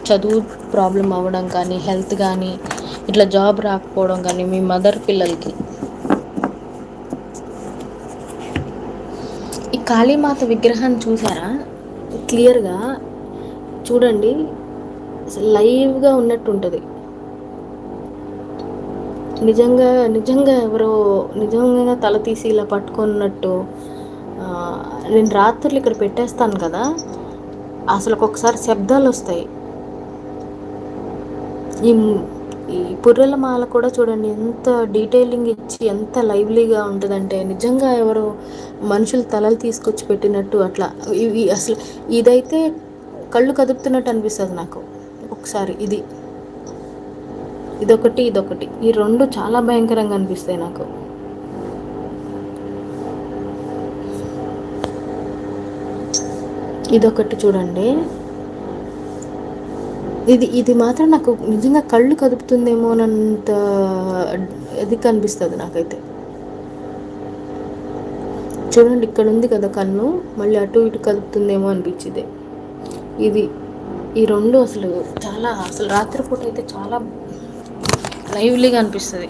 చదువు ప్రాబ్లం అవ్వడం కానీ, హెల్త్ కానీ, ఇట్లా జాబ్ రాకపోవడం కానీ, మీ మదర్ పిల్లలకి. ఈ కాళీమాత విగ్రహాన్ని చూసారా? క్లియర్గా చూడండి, అసలు లైవ్గా ఉన్నట్టు ఉంటుంది. నిజంగా నిజంగా ఎవరో నిజంగా తల తీసి ఇలా పట్టుకున్నట్టు. నేను రాత్రులు ఇక్కడ పెట్టేస్తాను కదా, అసలు ఒక్కొక్కసారి శబ్దాలు వస్తాయి. ఈ ఈ పుర్రెల మాల కూడా చూడండి ఎంత డీటెయిలింగ్ ఇచ్చి ఎంత లైవ్లీగా ఉంటుందంటే, నిజంగా ఎవరో మనుషులు తలలు తీసుకొచ్చి పెట్టినట్టు అట్లా. ఇవి అసలు ఇదైతే కళ్ళు కదుపుతున్నట్టు అనిపిస్తుంది నాకు ఒకసారి. ఇదొకటి ఈ రెండు చాలా భయంకరంగా అనిపిస్తాయి నాకు. ఇదొకటి చూడండి, ఇది మాత్రం నాకు నిజంగా కళ్ళు కదుపుతుందేమో అన్నంత అది కనిపిస్తుంది నాకైతే. చూడండి, ఇక్కడ ఉంది కదా కన్ను, మళ్ళీ అటు ఇటు కదుపుతుందేమో అనిపించింది. ఈ రెండు అసలు రాత్రిపూట అయితే చాలా లైవ్లీగా అనిపిస్తుంది.